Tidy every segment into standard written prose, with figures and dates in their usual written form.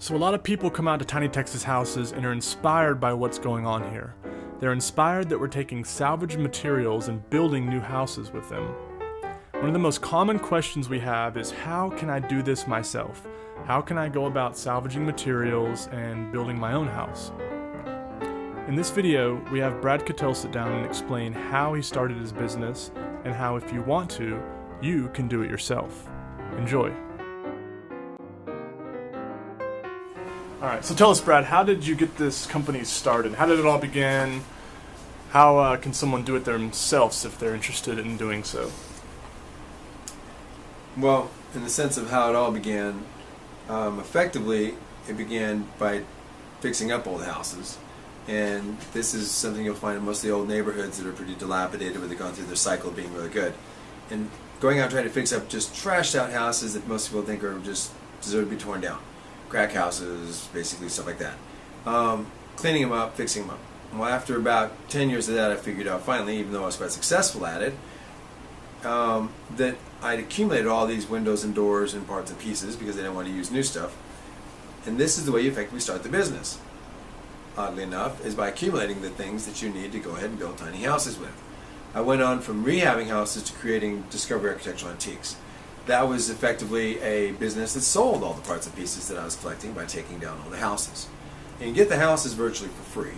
So a lot of people come out to Tiny Texas houses and are inspired by what's going on here. They're inspired that we're taking salvaged materials and building new houses with them. One of the most common questions we have is, how can I do this myself? How can I go about salvaging materials and building my own house? In this video, we have Brad Kittel sit down and explain how he started his business and how, if you want to, you can do it yourself. Enjoy. Alright, so tell us, Brad, how did you get this company started? How did it all begin? How can someone do it themselves if they're interested in doing so? Well, in the sense of how it all began, effectively it began by fixing up old houses. And this is something you'll find in most of the old neighborhoods that are pretty dilapidated, where they've gone through their cycle of being really good. And going out trying to fix up just trashed out houses that most people think are just deserve to be torn down. Crack houses, basically, stuff like that. Cleaning them up, fixing them up. Well, after about 10 years of that, I figured out finally, even though I was quite successful at it, that I'd accumulated all these windows and doors and parts and pieces because I didn't want to use new stuff. And this is the way you effectively start the business, oddly enough, is by accumulating the things that you need to go ahead and build tiny houses with. I went on from rehabbing houses to creating discovery architectural antiques. That was effectively a business that sold all the parts and pieces that I was collecting by taking down all the houses. And you get the houses virtually for free.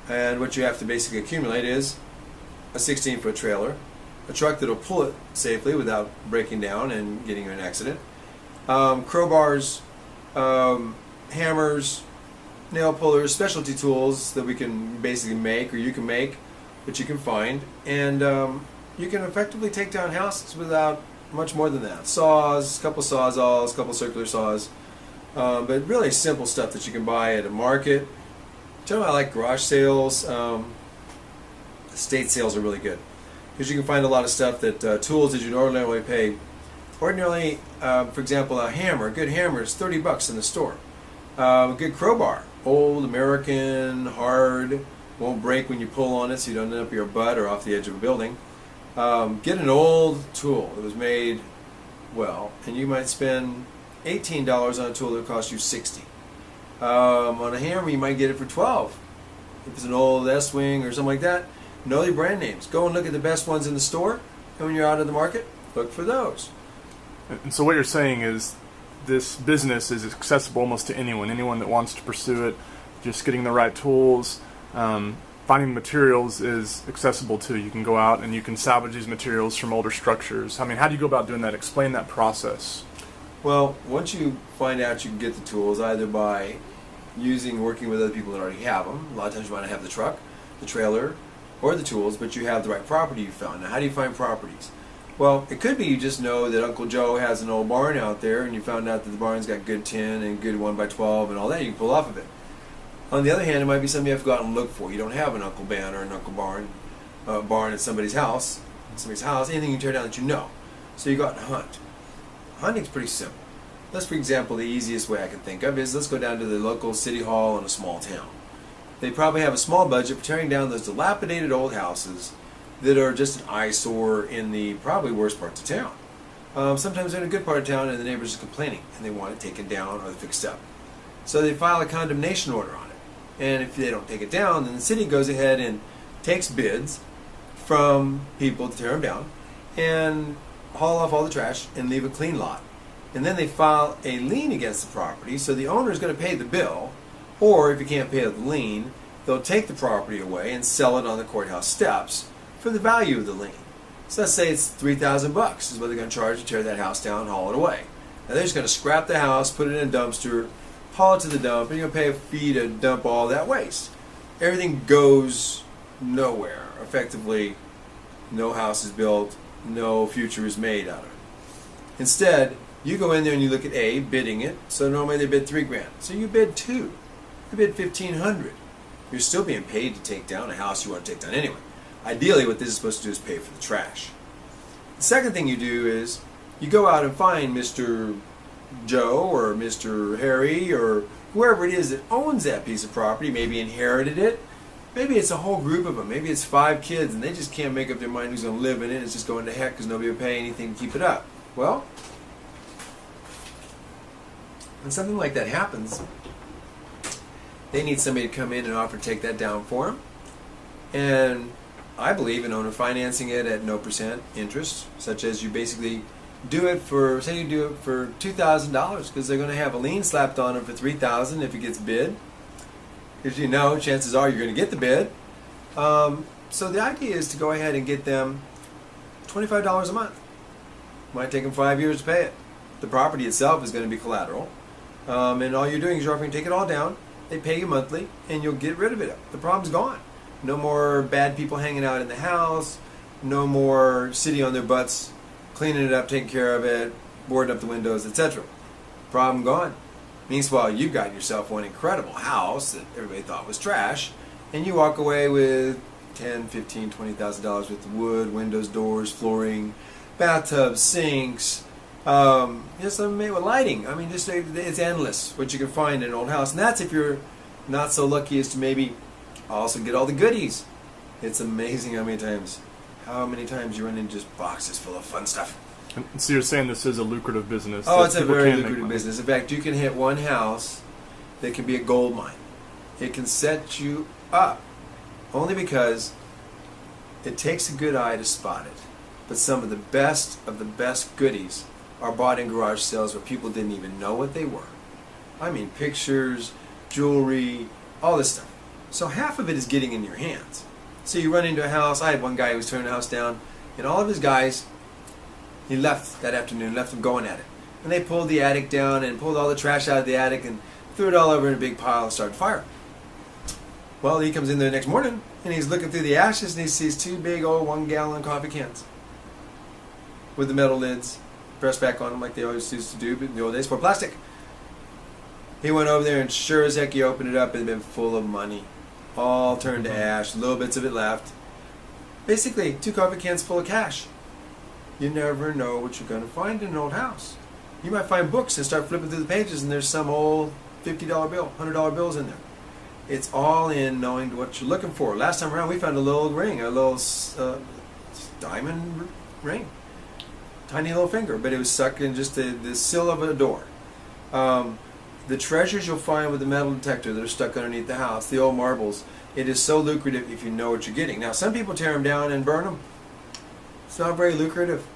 And what you have to basically accumulate is a 16-foot trailer, a truck that'll pull it safely without breaking down and getting in an accident, crowbars, hammers, nail pullers, specialty tools that we can basically make, or you can make, that you can find, and you can effectively take down houses without much more than that. Saws, a couple sawzalls, a couple circular saws, but really simple stuff that you can buy at a market. Generally, I like garage sales. Estate sales are really good because you can find a lot of stuff that tools that you'd ordinarily pay. Ordinarily, for example, a hammer, a good hammer is $30 in the store. A good crowbar, old American, hard, won't break when you pull on it, so you don't end up your butt or off the edge of a building. Get an old tool that was made well, and you might spend $18 on a tool that would cost you $60. On a hammer, you might get it for $12. If it's an old S-Wing or something like that, know your brand names. Go and look at the best ones in the store, and when you're out of the market, look for those. And so what you're saying is this business is accessible almost to anyone that wants to pursue it. Just getting the right tools. Finding materials is accessible too. You can go out and you can salvage these materials from older structures. I mean, how do you go about doing that? Explain that process. Well, once you find out you can get the tools either by working with other people that already have them. A lot of times you want to have the truck, the trailer, or the tools, but you have the right property you found. Now, how do you find properties? Well, it could be you just know that Uncle Joe has an old barn out there, and you found out that the barn's got good tin and good 1x12 and all that. You can pull off of it. On the other hand, it might be something you have to go out and look for. You don't have an Uncle Ben or an Uncle Barn at somebody's house, anything you can tear down that you know. So you go out and hunt. Hunting's pretty simple. For example, the easiest way I can think of is, let's go down to the local city hall in a small town. They probably have a small budget for tearing down those dilapidated old houses that are just an eyesore in the probably worst parts of town. Sometimes they're in a good part of town and the neighbors are complaining and they want it taken down or fixed up. So they file a condemnation order on it. And if they don't take it down, then the city goes ahead and takes bids from people to tear them down and haul off all the trash and leave a clean lot. And then they file a lien against the property, so the owner is going to pay the bill, or if you can't pay the lien, they'll take the property away and sell it on the courthouse steps for the value of the lien. So let's say it's $3,000 is what they're going to charge to tear that house down and haul it away. Now they're just going to scrap the house, put it in a dumpster, haul it to the dump, and you're going to pay a fee to dump all that waste. Everything goes nowhere. Effectively, no house is built, no future is made out of it. Instead, you go in there and you look at A, bidding it. So normally they bid $3,000. So you bid $2,000. You bid $1,500. You're still being paid to take down a house you want to take down anyway. Ideally, what this is supposed to do is pay for the trash. The second thing you do is you go out and find Mr. Joe or Mr. Harry or whoever it is that owns that piece of property, maybe inherited it. Maybe it's a whole group of them. Maybe it's 5 kids and they just can't make up their mind who's going to live in it. It's just going to heck because nobody will pay anything to keep it up. Well, when something like that happens, they need somebody to come in and offer to take that down for them. And I believe in owner financing it at no % interest, such as you basically do it for, say you do it for $2,000, because they're going to have a lien slapped on it for $3,000 if it gets bid. Because you know, chances are you're going to get the bid. So the idea is to go ahead and get them $25 a month. Might take them 5 years to pay it. The property itself is going to be collateral. And all you're doing is you're offering to take it all down. They pay you monthly, and you'll get rid of it. The problem's gone. No more bad people hanging out in the house. No more sitting on their butts, cleaning it up, taking care of it, boarding up the windows, etc. Problem gone. Meanwhile, you got yourself one incredible house that everybody thought was trash, and you walk away with $10,000, $15,000, $20,000 worth of wood, windows, doors, flooring, bathtubs, sinks, just made with lighting. I mean, just it's endless what you can find in an old house, and that's if you're not so lucky as to maybe also get all the goodies. It's amazing how many times you run into just boxes full of fun stuff. And so you're saying this is a lucrative business? Oh, it's a very lucrative business. In fact, you can hit one house that can be a gold mine. It can set you up only because it takes a good eye to spot it. But some of the best goodies are bought in garage sales where people didn't even know what they were. I mean, pictures, jewelry, all this stuff. So half of it is getting in your hands. So you run into a house. I had one guy who was turning a house down, and all of his guys, he left that afternoon, left them going at it. And they pulled the attic down and pulled all the trash out of the attic and threw it all over in a big pile and started a fire. Well, he comes in there the next morning, and he's looking through the ashes, and he sees 2 big old 1-gallon coffee cans with the metal lids pressed back on them like they always used to do in the old days for plastic. He went over there, and sure as heck he opened it up, and it had been full of money. All turned to ash, little bits of it left. Basically, 2 coffee cans full of cash. You never know what you're going to find in an old house. You might find books and start flipping through the pages, and there's some old $50 bill, $100 bills in there. It's all in knowing what you're looking for. Last time around, we found a little ring, a little diamond ring. Tiny little finger, but it was stuck in just the sill of a door. The treasures you'll find with the metal detector that are stuck underneath the house, the old marbles, it is so lucrative if you know what you're getting. Now, some people tear them down and burn them. It's not very lucrative.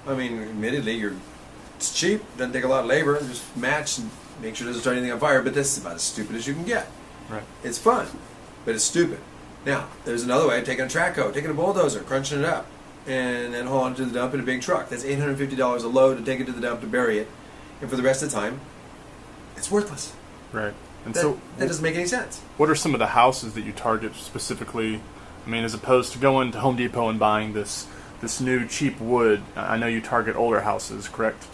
I mean, admittedly, it's cheap, doesn't take a lot of labor, just match and make sure it doesn't start anything on fire, but this is about as stupid as you can get. Right. It's fun, but it's stupid. Now, there's another way of taking a track hoe, taking a bulldozer, crunching it up, and then hauling it to the dump in a big truck. That's $850 a load to take it to the dump to bury it, and for the rest of the time, it's worthless. Right. And that doesn't make any sense. What are some of the houses that you target specifically? I mean, as opposed to going to Home Depot and buying this new cheap wood, I know you target older houses, correct?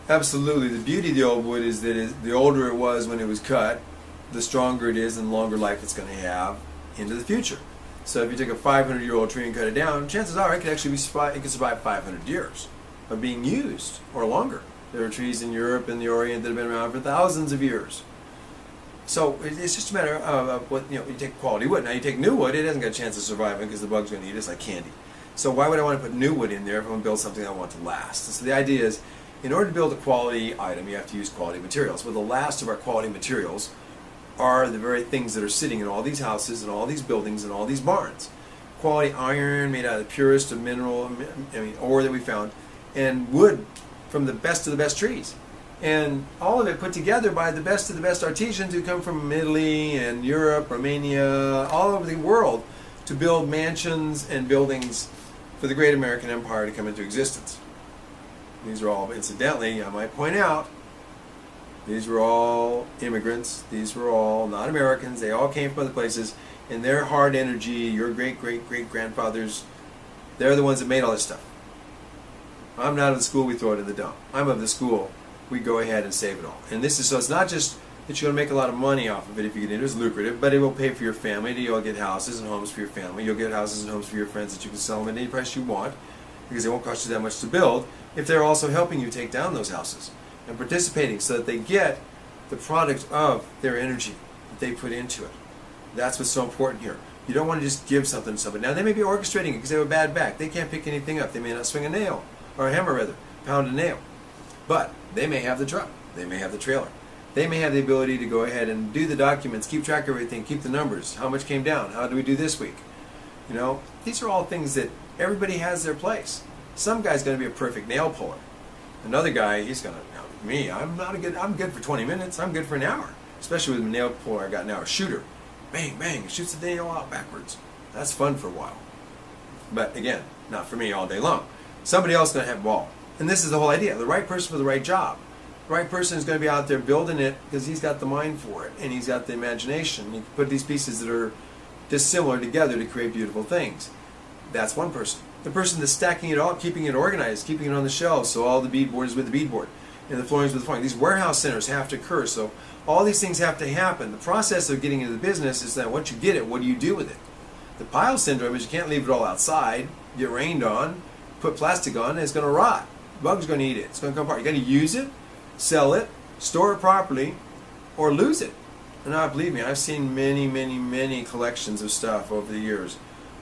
Absolutely. The beauty of the old wood is that the older it was when it was cut, the stronger it is and the longer life it's going to have into the future. So if you take a 500-year-old tree and cut it down, chances are it could actually survive 500 years of being used or longer. There are trees in Europe and the Orient that have been around for thousands of years. So it's just a matter of what, you take quality wood. Now you take new wood, it hasn't got a chance of surviving because the bug's going to eat it. It's like candy. So why would I want to put new wood in there if I want to build something I want to last? So the idea is, in order to build a quality item, you have to use quality materials. Well, the last of our quality materials are the very things that are sitting in all these houses and all these buildings and all these barns. Quality iron made out of the purest of mineral, ore that we found, and wood from the best of the best trees. And all of it put together by the best of the best artisans who come from Italy and Europe, Romania, all over the world to build mansions and buildings for the great American Empire to come into existence. These are all, incidentally, I might point out, these were all immigrants. These were all not Americans. They all came from other places. And their hard energy, your great-great-great-grandfathers, they're the ones that made all this stuff. I'm not of the school we throw it in the dump. I'm of the school we go ahead and save it all. And this is, so it's not just that you're going to make a lot of money off of it if you get into it. It's lucrative, but it will pay for your family. You'll get houses and homes for your family. You'll get houses and homes for your friends that you can sell them at any price you want because it won't cost you that much to build if they're also helping you take down those houses and participating so that they get the product of their energy that they put into it. That's what's so important here. You don't want to just give something to somebody. Now, they may be orchestrating it because they have a bad back. They can't pick anything up. They may not swing a nail, or a hammer rather, pound a nail. But they may have the truck. They may have the trailer. They may have the ability to go ahead and do the documents, keep track of everything, keep the numbers. How much came down? How do we do this week? You know, these are all things that everybody has their place. Some guy's going to be a perfect nail puller. Another guy, he's going to, me, I'm good for 20 minutes. I'm good for an hour. Especially with the nail puller I got now, a shooter. Bang, bang, it shoots the nail out backwards. That's fun for a while. But again, not for me all day long. Somebody else is going to have a ball. And this is the whole idea. The right person for the right job. The right person is going to be out there building it because he's got the mind for it and he's got the imagination. You can put these pieces that are dissimilar together to create beautiful things. That's one person. The person that's stacking it all, keeping it organized, keeping it on the shelves, so all the beadboard is with the beadboard and the flooring is with the flooring. These warehouse centers have to occur, so all these things have to happen. The process of getting into the business is that once you get it, what do you do with it? The pile syndrome is you can't leave it all outside, get rained on, put plastic on, and it's going to rot. Bugs are going to eat it. It's going to come apart. You got to use it, sell it, store it properly, or lose it. And now, believe me, I've seen many, many, many collections of stuff over the years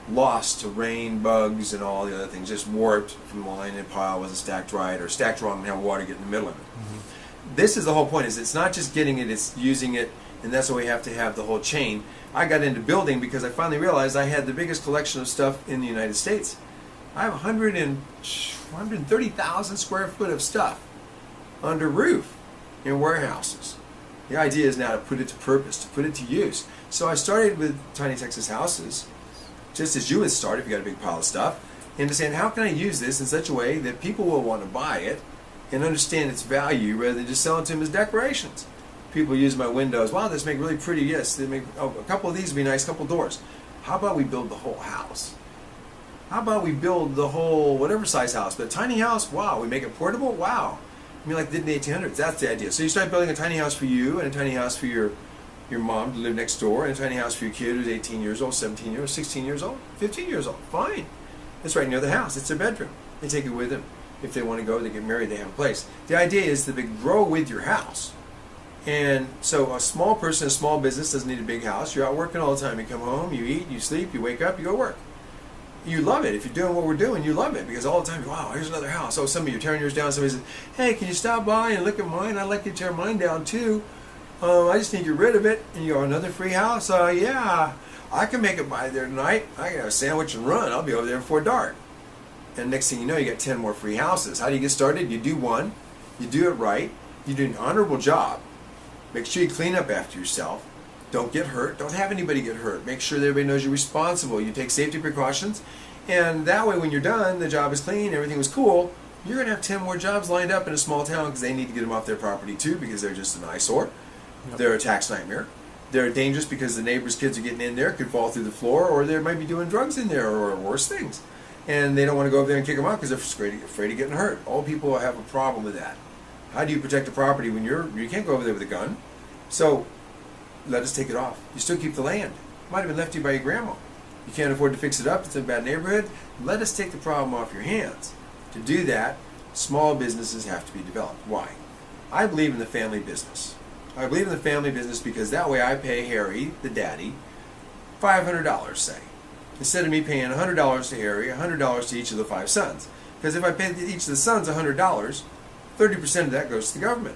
lost to rain, bugs, and all the other things, just warped from the line and pile wasn't stacked right or stacked wrong and have water get in the middle of it. Mm-hmm. This is the whole point, is it's not just getting it, it's using it, and that's why we have to have the whole chain. I got into building because I finally realized I had the biggest collection of stuff in the United States. I have 130,000 square foot of stuff under roof in warehouses. The idea is now to put it to purpose, to put it to use. So I started with Tiny Texas Houses, just as you would start if you got a big pile of stuff, and to saying, how can I use this in such a way that people will want to buy it and understand its value rather than just sell it to them as decorations. People use my windows. Wow, this make really pretty. Yes, they make a couple of these would be nice. Couple doors. How about we build the whole house? How about we build the whole whatever size house, but a tiny house? Wow, we make it portable. Wow, I mean, like they did in the 1800s. That's the idea. So you start building a tiny house for you, and a tiny house for your mom to live next door, and a tiny house for your kid who's 18 years old, 17 years old, 16 years old, 15 years old. Fine. It's right near the house. It's their bedroom. They take it with them. If they want to go, they get married, they have a place. The idea is that they grow with your house. And so a small person, a small business doesn't need a big house. You're out working all the time. You come home, you eat, you sleep, you wake up, you go to work. You love it. If you're doing what we're doing, you love it because all the time, wow, here's another house. Oh, somebody, you're tearing yours down. Somebody says, hey, can you stop by and look at mine? I'd like you to tear mine down too. I just need to get rid of it. And you go, another free house? Yeah, I can make it by there tonight. I can have a sandwich and run. I'll be over there before dark. And next thing you know, you got 10 more free houses. How do you get started? You do one. You do it right. You do an honorable job. Make sure you clean up after yourself. Don't get hurt. Don't have anybody get hurt. Make sure that everybody knows you're responsible. You take safety precautions. And that way, when you're done, the job is clean, everything was cool, you're going to have 10 more jobs lined up in a small town because they need to get them off their property too because they're just an eyesore. Yep. They're a tax nightmare. They're dangerous because the neighbor's kids are getting in there, could fall through the floor, or they might be doing drugs in there or worse things. And they don't want to go over there and kick them out because they're afraid of getting hurt. All people have a problem with that. How do you protect the property when you can't go over there with a gun? So let us take it off. You still keep the land. It might have been left to you by your grandma. You can't afford to fix it up. It's in a bad neighborhood. Let us take the problem off your hands. To do that, small businesses have to be developed. Why? I believe in the family business. I believe in the family business because that way I pay Harry, the daddy, $500, say. Instead of me paying $100 to Harry, $100 to each of the 5 sons. Because if I pay each of the sons $100, 30% of that goes to the government.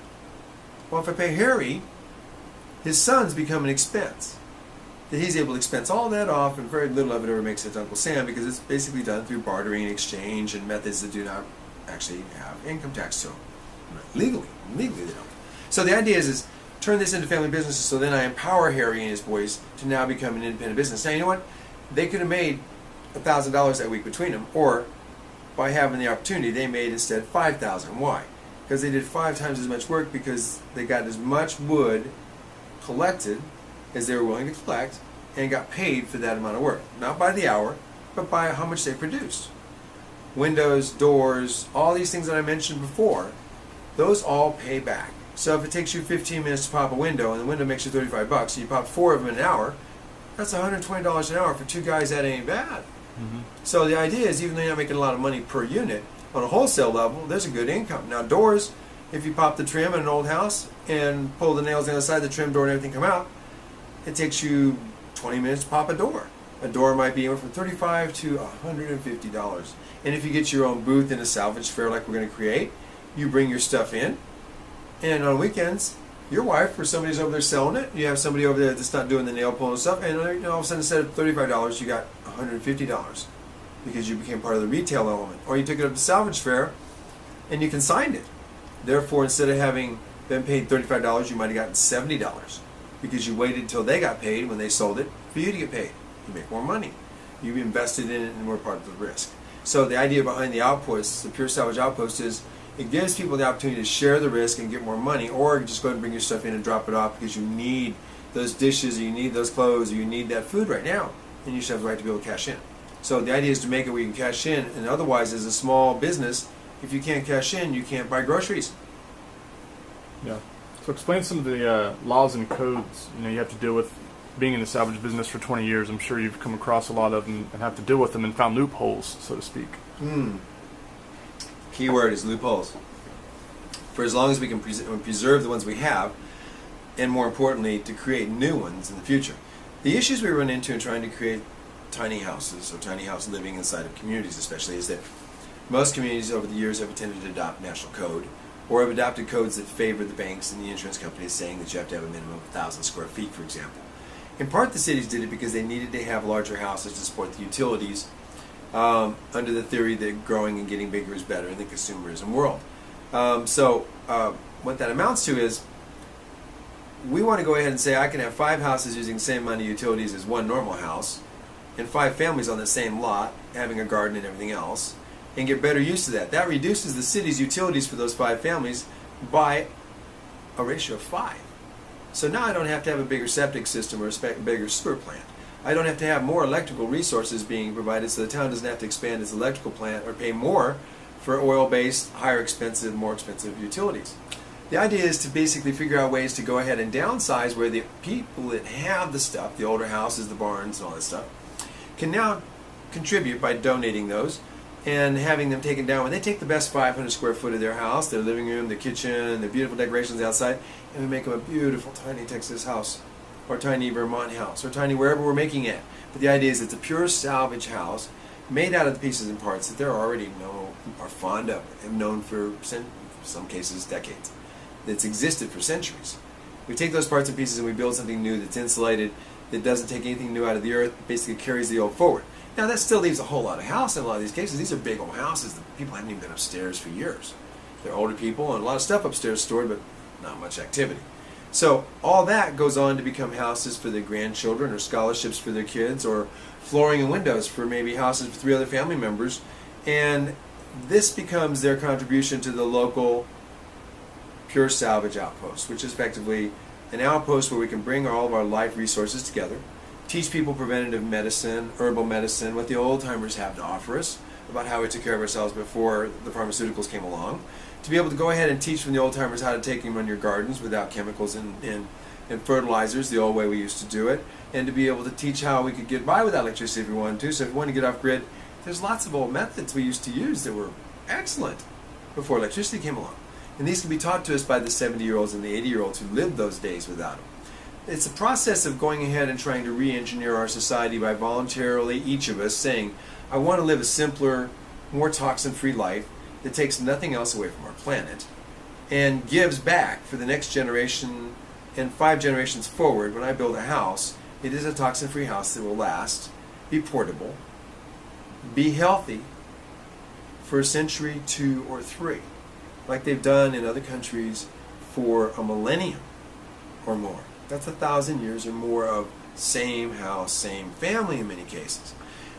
Well, if I pay Harry, his sons become an expense. That he's able to expense all that off, and very little of it ever makes it to Uncle Sam because it's basically done through bartering and exchange and methods that do not actually have income tax to them. Legally they don't. So the idea is turn this into family businesses so then I empower Harry and his boys to now become an independent business. Now, you know what? They could have made $1,000 that week between them, or by having the opportunity, they made instead $5,000. Why? Because they did 5 times as much work because they got as much wood collected as they were willing to collect and got paid for that amount of work. Not by the hour, but by how much they produced. Windows, doors, all these things that I mentioned before, those all pay back. So if it takes you 15 minutes to pop a window and the window makes you $35 and you pop 4 of them in an hour, that's $120 an hour for 2 guys. That ain't bad. Mm-hmm. So the idea is, even though you're not making a lot of money per unit, on a wholesale level, there's a good income. Now doors, if you pop the trim in an old house and pull the nails on the side of the trim door and everything come out, it takes you 20 minutes to pop a door. A door might be anywhere from $35 to $150. And if you get your own booth in a salvage fair like we're going to create, you bring your stuff in, And on weekends, your wife or somebody's over there selling it. You have somebody over there that's not doing the nail pulling and stuff, and all of a sudden instead of $35, you got $150 because you became part of the retail element. Or you took it up to salvage fair and you consigned it. Therefore, instead of having been paid $35, you might have gotten $70 because you waited until they got paid when they sold it for you to get paid. You make more money. You invested in it and were part of the risk. So the idea behind the outposts, the Pure Salvage Outpost, is it gives people the opportunity to share the risk and get more money, or just go ahead and bring your stuff in and drop it off because you need those dishes, or you need those clothes, or you need that food right now, and you should have the right to be able to cash in. So the idea is to make it where you can cash in, and otherwise, as a small business, if you can't cash in, you can't buy groceries. Yeah. So explain some of the laws and codes you have to deal with being in the salvage business for 20 years. I'm sure you've come across a lot of them and have to deal with them and found loopholes, so to speak. Key word is loopholes. For as long as we can preserve the ones we have, and more importantly, to create new ones in the future. The issues we run into in trying to create tiny houses or tiny house living inside of communities especially is that most communities over the years have tended to adopt national code, or have adopted codes that favor the banks and the insurance companies, saying that you have to have a minimum of 1,000 square feet, for example. In part, the cities did it because they needed to have larger houses to support the utilities, under the theory that growing and getting bigger is better in the consumerism world. What that amounts to is, we want to go ahead and say I can have 5 houses using the same amount of utilities as one normal house, and 5 families on the same lot having a garden and everything else, and get better use of that. That reduces the city's utilities for those 5 families by a ratio of 5. So now I don't have to have a bigger septic system or a bigger sewer plant. I don't have to have more electrical resources being provided, so the town doesn't have to expand its electrical plant or pay more for oil-based, more expensive utilities. The idea is to basically figure out ways to go ahead and downsize where the people that have the stuff, the older houses, the barns, and all that stuff, can now contribute by donating those and having them taken down. When they take the best 500 square foot of their house, their living room, their kitchen, their beautiful decorations outside, and we make them a beautiful tiny Texas house, or tiny Vermont house, or tiny wherever we're making it. But the idea is it's a pure salvage house made out of the pieces and parts that they're already are fond of, have known for, in some cases, decades. That's existed for centuries. We take those parts and pieces and we build something new that's insulated, that doesn't take anything new out of the earth, basically carries the old forward. Now that still leaves a whole lot of house in a lot of these cases. These are big old houses that people haven't even been upstairs for years. They're older people and a lot of stuff upstairs stored, but not much activity. So all that goes on to become houses for their grandchildren, or scholarships for their kids, or flooring and windows for maybe houses for 3 other family members. And this becomes their contribution to the local Pure Salvage Outpost, which is effectively an outpost where we can bring all of our life resources together, teach people preventative medicine, herbal medicine, what the old timers have to offer us about how we took care of ourselves before the pharmaceuticals came along, to be able to go ahead and teach from the old timers how to take them on your gardens without chemicals and fertilizers, the old way we used to do it, and to be able to teach how we could get by without electricity if we wanted to. So if we want to get off grid, there's lots of old methods we used to use that were excellent before electricity came along. And these can be taught to us by the 70-year-olds and the 80-year-olds who lived those days without them. It's a process of going ahead and trying to re-engineer our society by voluntarily, each of us, saying, I want to live a simpler, more toxin-free life that takes nothing else away from our planet and gives back for the next generation and 5 generations forward. When I build a house, it is a toxin-free house that will last, be portable, be healthy for a century, 2, or 3, like they've done in other countries for a millennium or more. That's 1,000 years or more of same house, same family in many cases.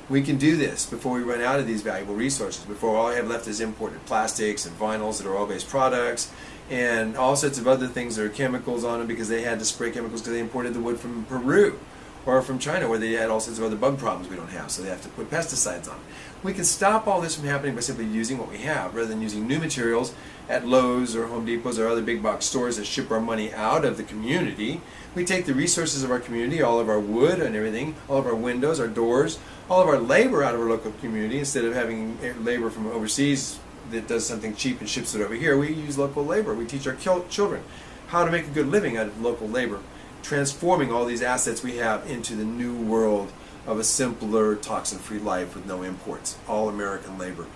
We can do this before we run out of these valuable resources, before all I have left is imported plastics and vinyls that are oil-based products, and all sorts of other things that are chemicals on them because they had to spray chemicals because they imported the wood from Peru or from China, where they had all sorts of other bug problems we don't have, so they have to put pesticides on. We can stop all this from happening by simply using what we have, rather than using new materials at Lowe's or Home Depot's or other big box stores that ship our money out of the community. We take the resources of our community, all of our wood and everything, all of our windows, our doors, all of our labor out of our local community. Instead of having labor from overseas that does something cheap and ships it over here, we use local labor. We teach our children how to make a good living out of local labor, transforming all these assets we have into the new world of a simpler, toxin-free life with no imports. All American labor,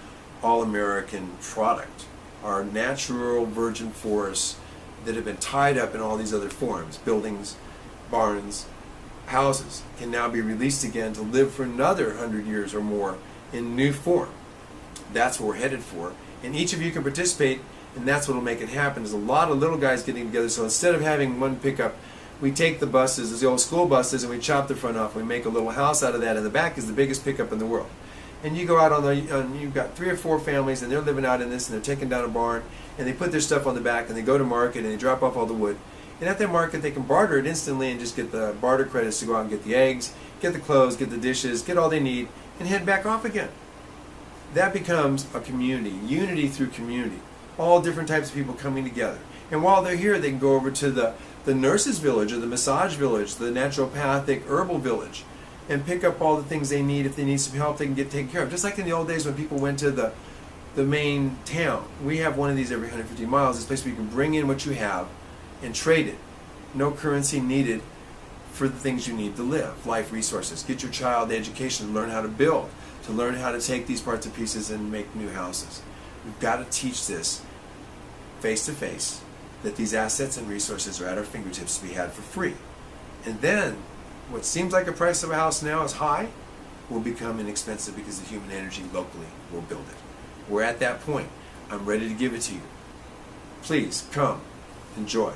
all American product, our natural virgin forests that have been tied up in all these other forms, buildings, barns, houses, can now be released again to live for another 100 years or more in new form. That's what we're headed for. And each of you can participate, and that's what will make it happen. There's a lot of little guys getting together, so instead of having one pickup, we take the buses, the old school buses, and we chop the front off. We make a little house out of that, and the back is the biggest pickup in the world. And you go out you've got 3 or 4 families, and they're living out in this, and they're taking down a barn, and they put their stuff on the back, and they go to market, and they drop off all the wood. And at that market, they can barter it instantly and just get the barter credits to go out and get the eggs, get the clothes, get the dishes, get all they need, and head back off again. That becomes a community, unity through community. All different types of people coming together. And while they're here, they can go over to the nurse's village or the massage village, the naturopathic herbal village, and pick up all the things they need. If they need some help, they can get taken care of. Just like in the old days when people went to the main town. We have one of these every 150 miles. This place where you can bring in what you have and trade it. No currency needed for the things you need to live. Life resources. Get your child the education to learn how to build, to learn how to take these parts to pieces and make new houses. We've got to teach this face to face, that these assets and resources are at our fingertips to be had for free. And then, what seems like the price of a house now is high, will become inexpensive because the human energy locally will build it. We're at that point. I'm ready to give it to you. Please come, enjoy.